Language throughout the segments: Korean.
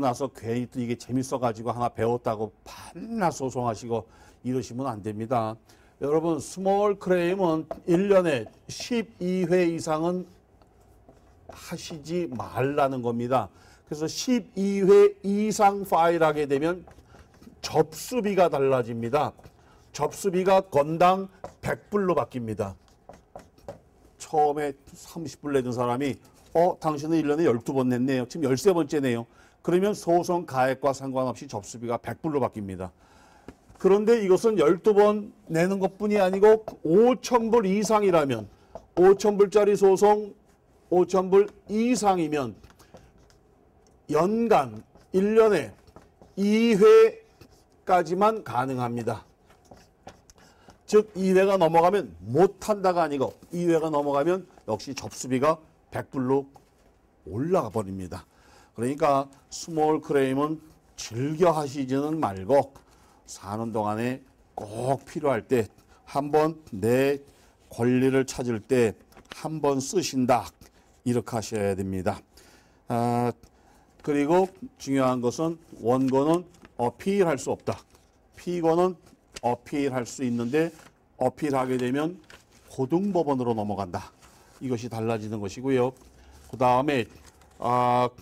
나서 괜히 또 이게 재밌어가지고 하나 배웠다고 반나 소송하시고 이러시면 안 됩니다. 여러분, 스몰 클레임은 1년에 12회 이상은 하시지 말라는 겁니다. 그래서 12회 이상 파일하게 되면 접수비가 달라집니다. 접수비가 건당 100불로 바뀝니다. 처음에 30불 내던 사람이 당신은 1년에 12번 냈네요. 지금 13번째네요. 그러면 소송 가액과 상관없이 접수비가 100불로 바뀝니다. 그런데 이것은 12번 내는 것뿐이 아니고 5,000불 이상이라면 5,000불짜리 소송 5,000불 이상이면 연간 1년에 2회까지만 가능합니다. 즉 2회가 넘어가면 못한다가 아니고 2회가 넘어가면 역시 접수비가 100불로 올라가 버립니다. 그러니까 스몰 클레임은 즐겨 하시지는 말고 사는 동안에 꼭 필요할 때 한번 내 권리를 찾을 때 한번 쓰신다. 이렇게 하셔야 됩니다. 그리고 중요한 것은 원고는 어필할 수 없다. 피고는 어필할 수 있는데 어필하게 되면 고등법원으로 넘어간다. 이것이 달라지는 것이고요. 그 다음에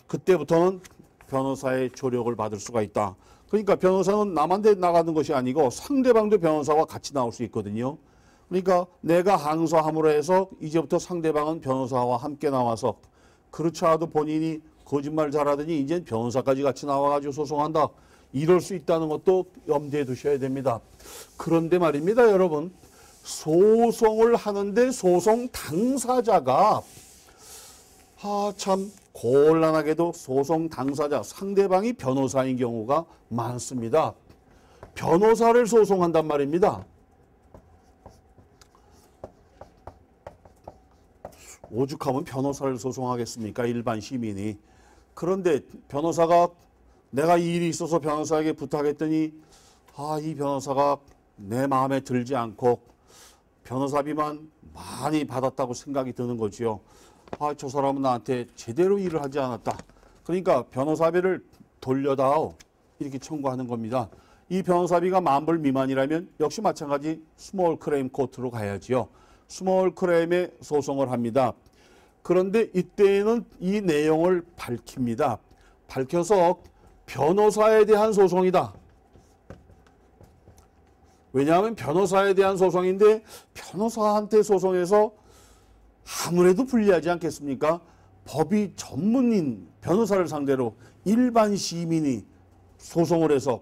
그때부터는 변호사의 조력을 받을 수가 있다. 그러니까 변호사는 남한테 나가는 것이 아니고 상대방도 변호사와 같이 나올 수 있거든요. 그러니까 내가 항소함으로 해서 이제부터 상대방은 변호사와 함께 나와서 그렇지 않아도 본인이 거짓말 잘하더니 이제 변호사까지 같이 나와가지고 소송한다. 이럴 수 있다는 것도 염두에 두셔야 됩니다. 그런데 말입니다, 여러분. 소송을 하는데 소송 당사자가 참 곤란하게도 소송 당사자, 상대방이 변호사인 경우가 많습니다. 변호사를 소송한단 말입니다. 오죽하면 변호사를 소송하겠습니까? 일반 시민이. 그런데 변호사가 내가 이 일이 있어서 변호사에게 부탁했더니 이 변호사가 내 마음에 들지 않고 변호사비만 많이 받았다고 생각이 드는 거지요. 저 사람은 나한테 제대로 일을 하지 않았다. 그러니까 변호사비를 돌려다오. 이렇게 청구하는 겁니다. 이 변호사비가 10,000불 미만이라면 역시 마찬가지 스몰 클레임 코트로 가야지요. 스몰 클레임에 소송을 합니다. 그런데 이때에는 이 내용을 밝힙니다. 밝혀서 변호사에 대한 소송이다. 왜냐하면 변호사에 대한 소송인데 변호사한테 소송해서 아무래도 불리하지 않겠습니까? 법이 전문인 변호사를 상대로 일반 시민이 소송을 해서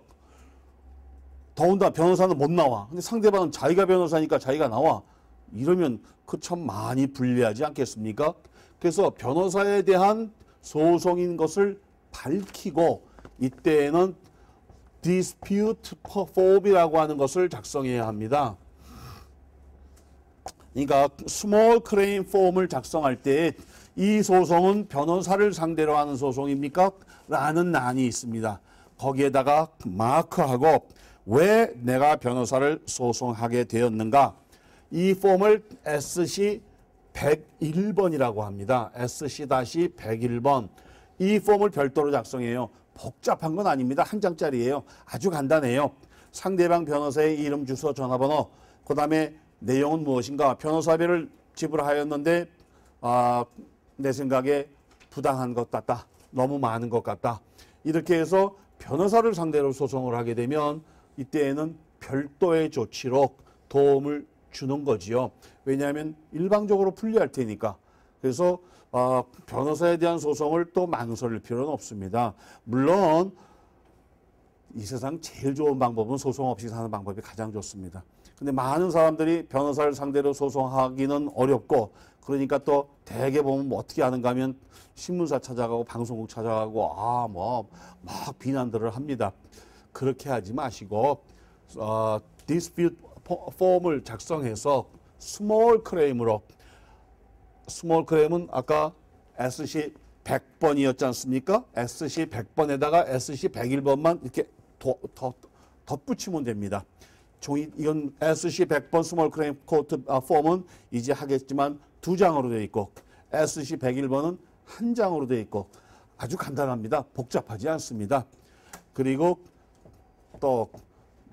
더군다나 변호사는 못 나와. 근데 상대방은 자기가 변호사니까 자기가 나와. 이러면 그 참 많이 불리하지 않겠습니까? 그래서 변호사에 대한 소송인 것을 밝히고 이때에는 dispute form이라고 하는 것을 작성해야 합니다. 그러니까 small claim form을 작성할 때 이 소송은 변호사를 상대로 하는 소송입니까? 라는 난이 있습니다. 거기에다가 마크하고 왜 내가 변호사를 소송하게 되었는가? 이 폼을 SC 101번이라고 합니다. SC-101번. 이 폼을 별도로 작성해요. 복잡한 건 아닙니다. 한 장짜리예요. 아주 간단해요. 상대방 변호사의 이름, 주소, 전화번호, 그 다음에 내용은 무엇인가? 변호사비를 지불하였는데 내 생각에 부당한 것 같다. 너무 많은 것 같다. 이렇게 해서 변호사를 상대로 소송을 하게 되면 이때에는 별도의 조치로 도움을 주는 거지요. 왜냐하면 일방적으로 불리할 테니까. 그래서 변호사에 대한 소송을 또 망설일 필요는 없습니다. 물론 이 세상 제일 좋은 방법은 소송 없이 사는 방법이 가장 좋습니다. 근데 많은 사람들이 변호사를 상대로 소송하기는 어렵고 그러니까 또 대개 보면 뭐 어떻게 하는가 하면 신문사 찾아가고 방송국 찾아가고 막 비난들을 합니다. 그렇게 하지 마시고 dispute 폼을 작성해서 스몰 클레임으로 스몰 클레임은 아까 SC 100번이었지 않습니까? SC 100번에다가 SC 101번만 이렇게 덧붙이면 됩니다. 이건 SC 100번 스몰 클레임 코트 폼은 이제 하겠지만 2장으로 되어 있고 SC 101번은 1장으로 되어 있고 아주 간단합니다. 복잡하지 않습니다. 그리고 또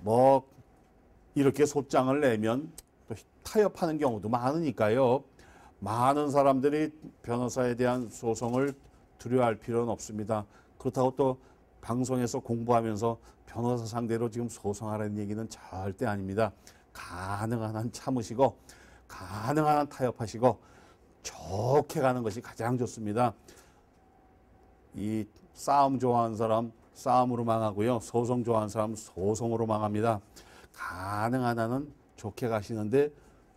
뭐 이렇게 소장을 내면 또 타협하는 경우도 많으니까요. 많은 사람들이 변호사에 대한 소송을 두려워할 필요는 없습니다. 그렇다고 또 방송에서 공부하면서 변호사 상대로 지금 소송하라는 얘기는 절대 아닙니다. 가능한 한 참으시고 가능한 한 타협하시고 좋게 가는 것이 가장 좋습니다. 이 싸움 좋아하는 사람 싸움으로 망하고요. 소송 좋아하는 사람 소송으로 망합니다. 가능한 한은 좋게 가시는데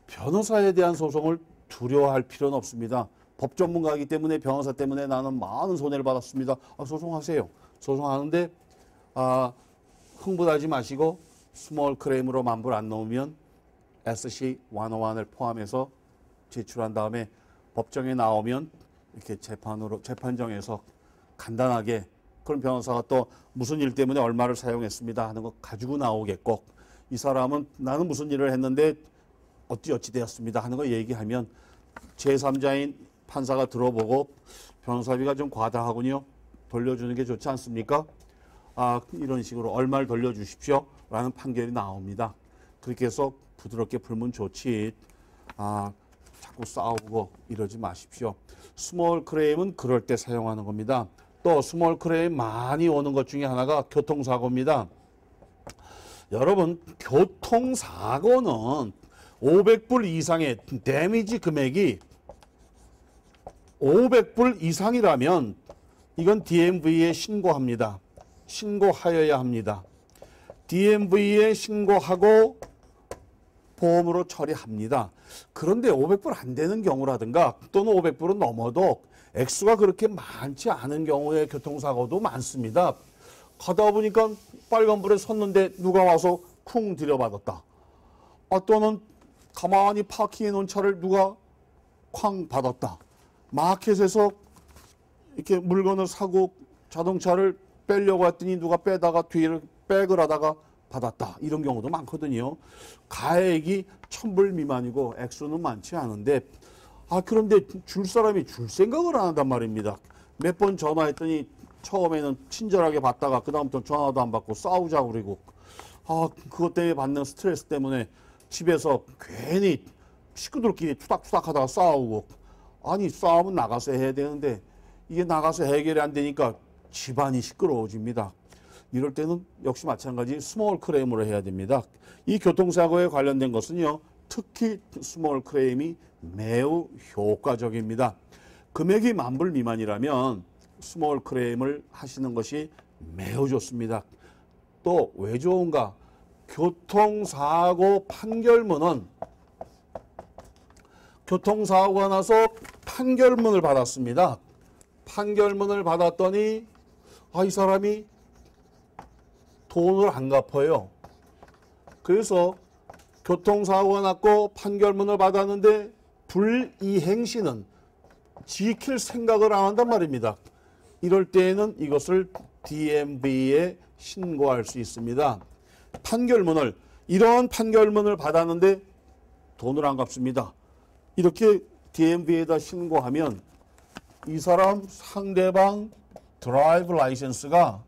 변호사에 대한 소송을 두려워할 필요는 없습니다. 법 전문가이기 때문에 변호사 때문에 나는 많은 손해를 받았습니다. 소송하세요. 소송하는데 흥분하지 마시고 스몰 클레임으로 만불 안 넣으면 SC 101을 포함해서 제출한 다음에 법정에 나오면 이렇게 재판정에서 간단하게 그럼 변호사가 또 무슨 일 때문에 얼마를 사용했습니다 하는 거 가지고 나오겠고 이 사람은 나는 무슨 일을 했는데 어찌 되었습니다 하는 거 얘기하면 제3자인 판사가 들어보고 변호사비가 좀 과다하군요. 돌려주는 게 좋지 않습니까? 이런 식으로 얼마를 돌려주십시오 라는 판결이 나옵니다. 그렇게 해서 부드럽게 풀면 좋지 자꾸 싸우고 이러지 마십시오. 스몰 클레임은 그럴 때 사용하는 겁니다. 또 스몰 클레임 많이 오는 것 중에 하나가 교통사고입니다. 여러분 교통사고는 500불 이상의 데미지 금액이 500불 이상이라면 이건 DMV에 신고합니다. 신고하여야 합니다. DMV에 신고하고 보험으로 처리합니다. 그런데 500불 안 되는 경우라든가 또는 500불은 넘어도 액수가 그렇게 많지 않은 경우에 교통사고도 많습니다. 가다 보니까 빨간불에 섰는데 누가 와서 쿵 들여받았다. 또는 가만히 파킹해 놓은 차를 누가 쾅 받았다. 마켓에서 이렇게 물건을 사고 자동차를 빼려고 했더니 누가 빼다가 뒤를 백을 하다가 받았다. 이런 경우도 많거든요. 가액이 1000불 미만이고 액수는 많지 않은데 그런데 줄 사람이 줄 생각을 안 한단 말입니다. 몇 번 전화했더니 처음에는 친절하게 받다가 그 다음부터 전화도 안 받고 싸우자고 그러고 그것 때문에 받는 스트레스 때문에 집에서 괜히 식구들끼리 투닥투닥 하다가 싸우고 싸움은 나가서 해야 되는데 이게 나가서 해결이 안 되니까 집안이 시끄러워집니다. 이럴 때는 역시 마찬가지 스몰 클레임으로 해야 됩니다. 이 교통사고에 관련된 것은요. 특히 스몰 클레임이 매우 효과적입니다. 금액이 10,000불 미만이라면 스몰 클레임을 하시는 것이 매우 좋습니다. 또 왜 좋은가? 교통사고 판결문은 교통사고가 나서 판결문을 받았습니다. 판결문을 받았더니 이 사람이 돈을 안 갚아요. 그래서 교통사고가 났고 판결문을 받았는데 불이행 시는 지킬 생각을 안 한단 말입니다. 이럴 때에는 이것을 DMV에 신고할 수 있습니다. 이런 판결문을 받았는데 돈을 안 갚습니다. 이렇게 DMV에다 신고하면 이 사람 상대방 드라이브 라이센스가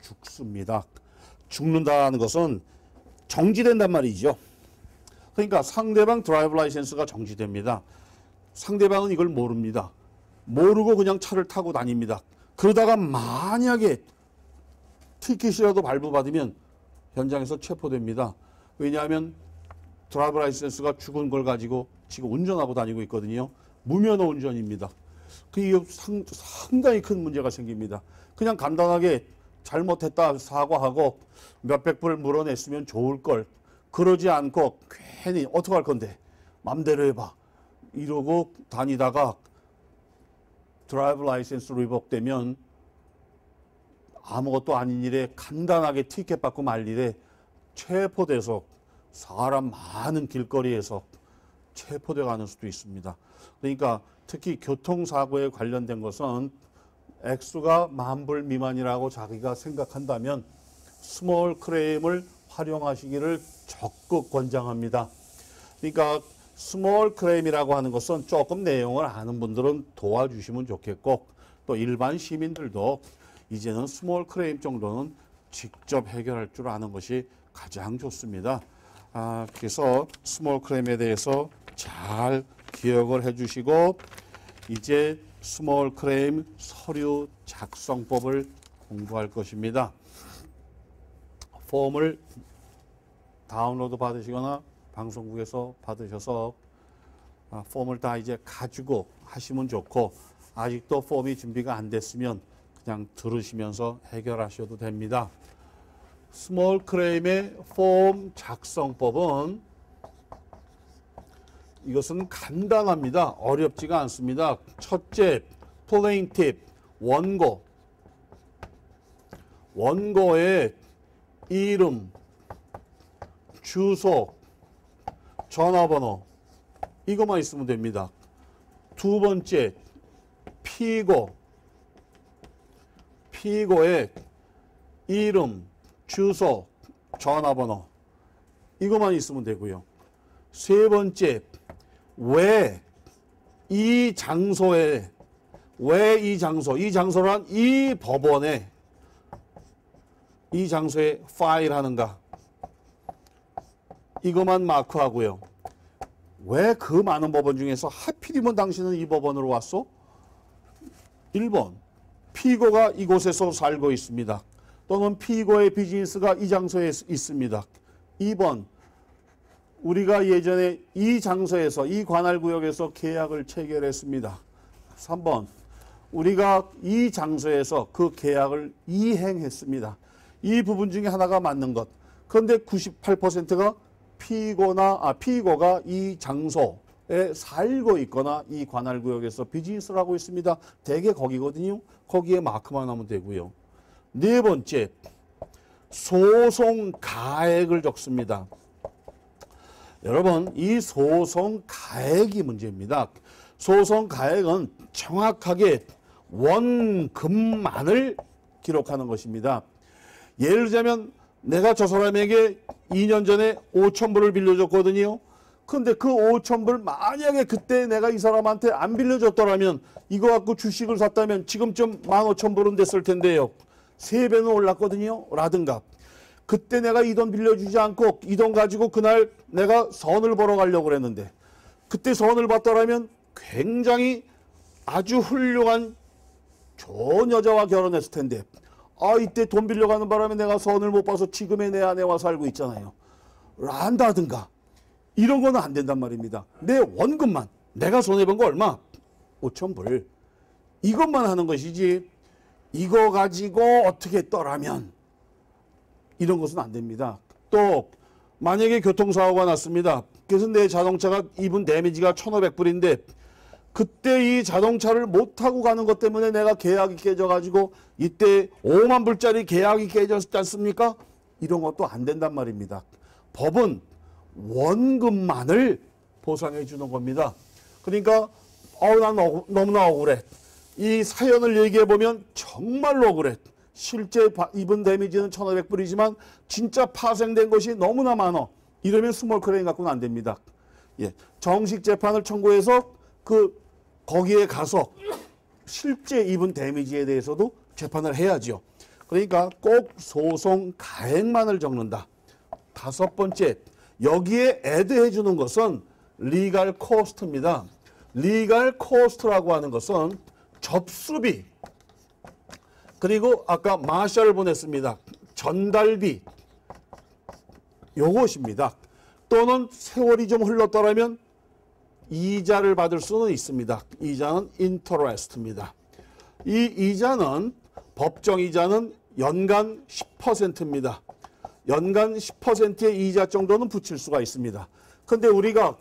죽습니다. 죽는다는 것은 정지된단 말이죠. 그러니까 상대방 드라이브 라이센스가 정지됩니다. 상대방은 이걸 모릅니다. 모르고 그냥 차를 타고 다닙니다. 그러다가 만약에 티켓이라도 발부받으면 현장에서 체포됩니다. 왜냐하면 드라이브 라이센스가 죽은 걸 가지고 지금 운전하고 다니고 있거든요. 무면허 운전입니다. 이게 상당히 큰 문제가 생깁니다. 그냥 간단하게 잘못했다 사과하고 몇백 불 물어냈으면 좋을 걸 그러지 않고 괜히 어떡할 건데 맘대로 해봐 이러고 다니다가 드라이브 라이센스 리복되면 아무것도 아닌 일에 간단하게 티켓 받고 말 일에 체포돼서 사람 많은 길거리에서 체포돼 가는 수도 있습니다. 그러니까 특히 교통사고에 관련된 것은 액수가 10,000불 미만이라고 자기가 생각한다면 스몰 클레임을 활용하시기를 적극 권장합니다. 그러니까 스몰 클레임이라고 하는 것은 조금 내용을 아는 분들은 도와주시면 좋겠고, 또 일반 시민들도 이제는 스몰 클레임 정도는 직접 해결할 줄 아는 것이 가장 좋습니다. 그래서 스몰 클레임에 대해서 잘 기억을 해주시고, 이제 스몰 클레임 서류 작성법을 공부할 것입니다. 폼을 다운로드 받으시거나 방송국에서 받으셔서 폼을 다 이제 가지고 하시면 좋고, 아직도 폼이 준비가 안 됐으면 그냥 들으시면서 해결하셔도 됩니다. 스몰 클레임의 폼 작성법은 이것은 간단합니다. 어렵지가 않습니다. 첫째, 플레인팁, 원고. 원고의 이름, 주소, 전화번호, 이것만 있으면 됩니다. 두 번째, 피고. 피고의 이름, 주소, 전화번호, 이것만 있으면 되고요. 세 번째, 왜 이 장소에, 왜 이 장소, 이 장소란 이 법원에, 이 장소에 파일 하는가, 이것만 마크하고요. 왜 그 많은 법원 중에서 하필이면 당신은 이 법원으로 왔어? 1번, 피고가 이곳에서 살고 있습니다. 또는 피고의 비즈니스가 이 장소에 있습니다. 2번, 우리가 예전에 이 장소에서, 이 관할구역에서 계약을 체결했습니다. 3번, 우리가 이 장소에서 그 계약을 이행했습니다. 이 부분 중에 하나가 맞는 것. 그런데 98%가 피고가 이 장소에 살고 있거나 이 관할구역에서 비즈니스를 하고 있습니다. 대개 거기거든요. 거기에 마크만 하면 되고요. 네 번째, 소송 가액을 적습니다. 여러분, 이 소송 가액이 문제입니다. 소송 가액은 정확하게 원금만을 기록하는 것입니다. 예를 들자면 내가 저 사람에게 2년 전에 5,000불을 빌려줬거든요. 근데 그 5,000불 만약에 그때 내가 이 사람한테 안 빌려줬더라면, 이거 갖고 주식을 샀다면 지금쯤 15,000불은 됐을 텐데요. 3배는 올랐거든요. 라든가. 그때 내가 이 돈 빌려주지 않고 이 돈 가지고 그날 내가 선을 보러 가려고 그랬는데, 그때 선을 봤더라면 굉장히 아주 훌륭한 좋은 여자와 결혼했을 텐데, 이때 돈 빌려가는 바람에 내가 선을 못 봐서 지금의 내 아내와 살고 있잖아요. 란다든가. 이런 거는 안 된단 말입니다. 내 원금만, 내가 손해본 거 얼마? 5,000불. 이것만 하는 것이지, 이거 가지고 어떻게 했더라면, 이런 것은 안 됩니다. 또 만약에 교통사고가 났습니다. 그래서 내 자동차가 입은 데미지가 1,500불인데 그때 이 자동차를 못 타고 가는 것 때문에 내가 계약이 깨져가지고 이때 5만 불짜리 계약이 깨졌지 않습니까? 이런 것도 안 된단 말입니다. 법은 원금만을 보상해 주는 겁니다. 그러니까 난 너무나 억울해. 이 사연을 얘기해 보면 정말로 억울해. 실제 입은 데미지는 1,500불이지만 진짜 파생된 것이 너무나 많아. 이러면 스몰 클레임 갖고는 안 됩니다. 예, 정식 재판을 청구해서 거기에 가서 실제 입은 데미지에 대해서도 재판을 해야죠. 그러니까 꼭 소송 가액만을 적는다. 5번째, 여기에 애드해 주는 것은 리갈 코스트입니다. 리갈 코스트라고 하는 것은 접수비, 그리고 아까 마샬을 보냈습니다. 전달비, 요것입니다. 또는 세월이 좀 흘렀더라면 이자를 받을 수는 있습니다. 이자는 인터레스트입니다. 이 이자는, 법정 이자는 연간 10%입니다. 연간 10%의 이자 정도는 붙일 수가 있습니다. 근데 우리가